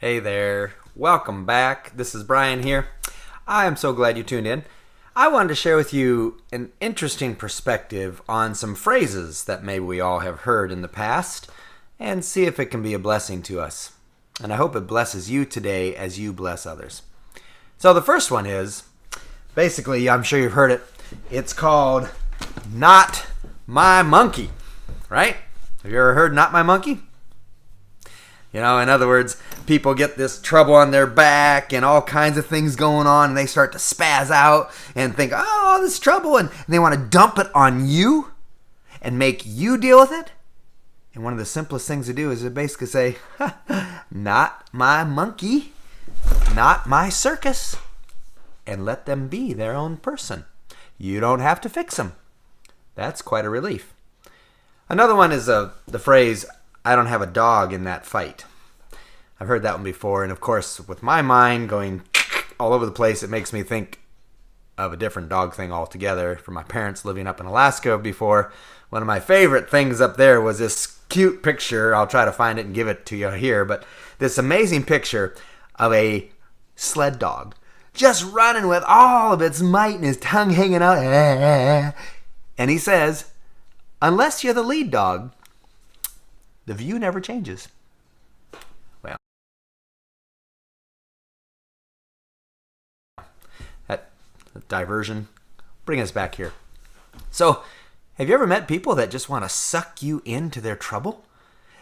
Hey there, welcome back. This is Brian here. I am so glad you tuned in. I wanted to share with you an interesting perspective on some phrases that maybe we all have heard in the past and see if it can be a blessing to us. And I hope it blesses you today as you bless others. So the first one is, basically, I'm sure you've heard it. It's called "Not My Monkey," right? Have you ever heard "Not My Monkey"? You know, in other words, people get this trouble on their back and all kinds of things going on, and they start to spaz out and think, oh, this trouble, and they want to dump it on you and make you deal with it. And one of the simplest things to do is to basically say, not my monkey, not my circus, and let them be their own person. You don't have to fix them. That's quite a relief. Another one is the phrase, "I don't have a dog in that fight." I've heard that one before, and of course, with my mind going all over the place, it makes me think of a different dog thing altogether. From my parents living up in Alaska before, one of my favorite things up there was this cute picture. I'll try to find it and give it to you here, but this amazing picture of a sled dog just running with all of its might and his tongue hanging out. And he says, unless you're the lead dog, the view never changes. Well, that diversion, bring us back here. So, have you ever met people that just want to suck you into their trouble?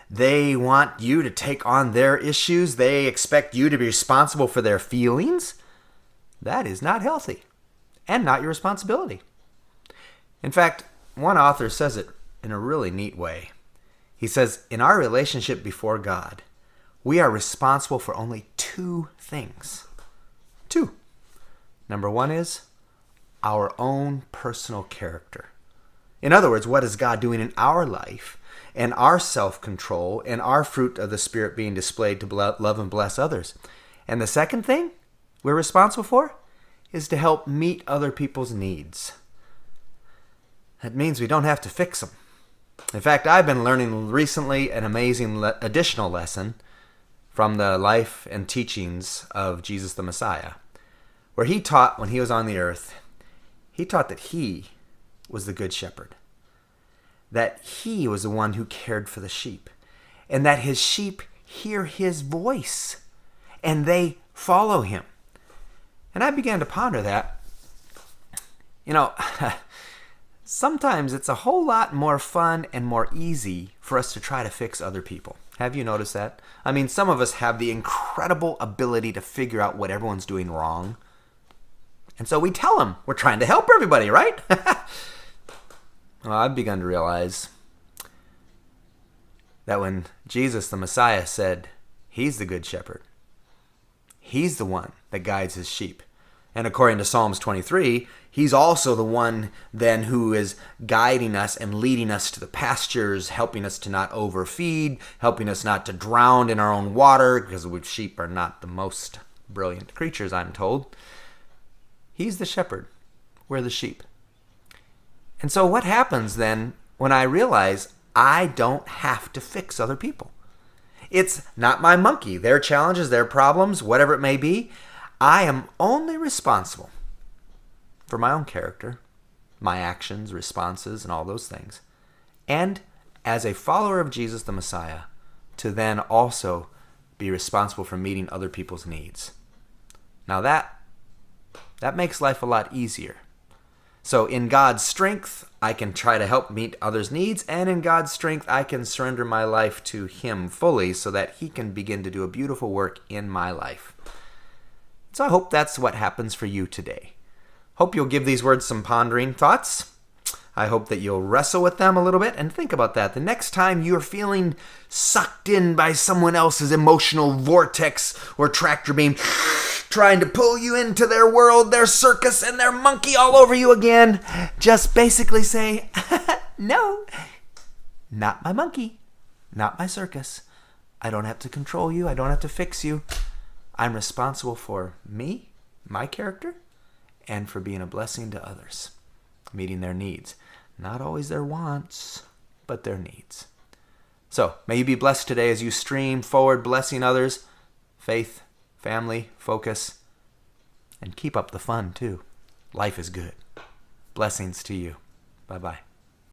They want you to take on their issues. They expect you to be responsible for their feelings. That is not healthy and not your responsibility. In fact, one author says it in a really neat way. He says, in our relationship before God, we are responsible for only two things. Two. Number one is our own personal character. In other words, what is God doing in our life and our self-control and our fruit of the Spirit being displayed to love and bless others. And the second thing we're responsible for is to help meet other people's needs. That means we don't have to fix them. In fact, I've been learning recently an amazing additional lesson from the life and teachings of Jesus the Messiah, where he taught when he was on the earth, he taught that he was the good shepherd, that he was the one who cared for the sheep, and that his sheep hear his voice, and they follow him. And I began to ponder that. You know, sometimes it's a whole lot more fun and more easy for us to try to fix other people. Have you noticed that? I mean, some of us have the incredible ability to figure out what everyone's doing wrong. And so we tell them we're trying to help everybody, right? Well, I've begun to realize that when Jesus the Messiah said he's the good shepherd, he's the one that guides his sheep. And according to Psalms 23, he's also the one then who is guiding us and leading us to the pastures, helping us to not overfeed, helping us not to drown in our own water, because we sheep are not the most brilliant creatures, I'm told. He's the shepherd. We're the sheep. And so what happens then when I realize I don't have to fix other people? It's not my monkey. Their challenges, their problems, whatever it may be, I am only responsible for my own character, my actions, responses, and all those things. And as a follower of Jesus the Messiah, to then also be responsible for meeting other people's needs. Now that makes life a lot easier. So in God's strength, I can try to help meet others' needs, and in God's strength, I can surrender my life to Him fully so that He can begin to do a beautiful work in my life. So I hope that's what happens for you today. Hope you'll give these words some pondering thoughts. I hope that you'll wrestle with them a little bit and think about that. The next time you're feeling sucked in by someone else's emotional vortex or tractor beam trying to pull you into their world, their circus, and their monkey all over you again, just basically say, no, not my monkey, not my circus. I don't have to control you. I don't have to fix you. I'm responsible for me, my character, and for being a blessing to others, meeting their needs. Not always their wants, but their needs. So, may you be blessed today as you stream forward, blessing others, faith, family, focus, and keep up the fun too. Life is good. Blessings to you. Bye-bye.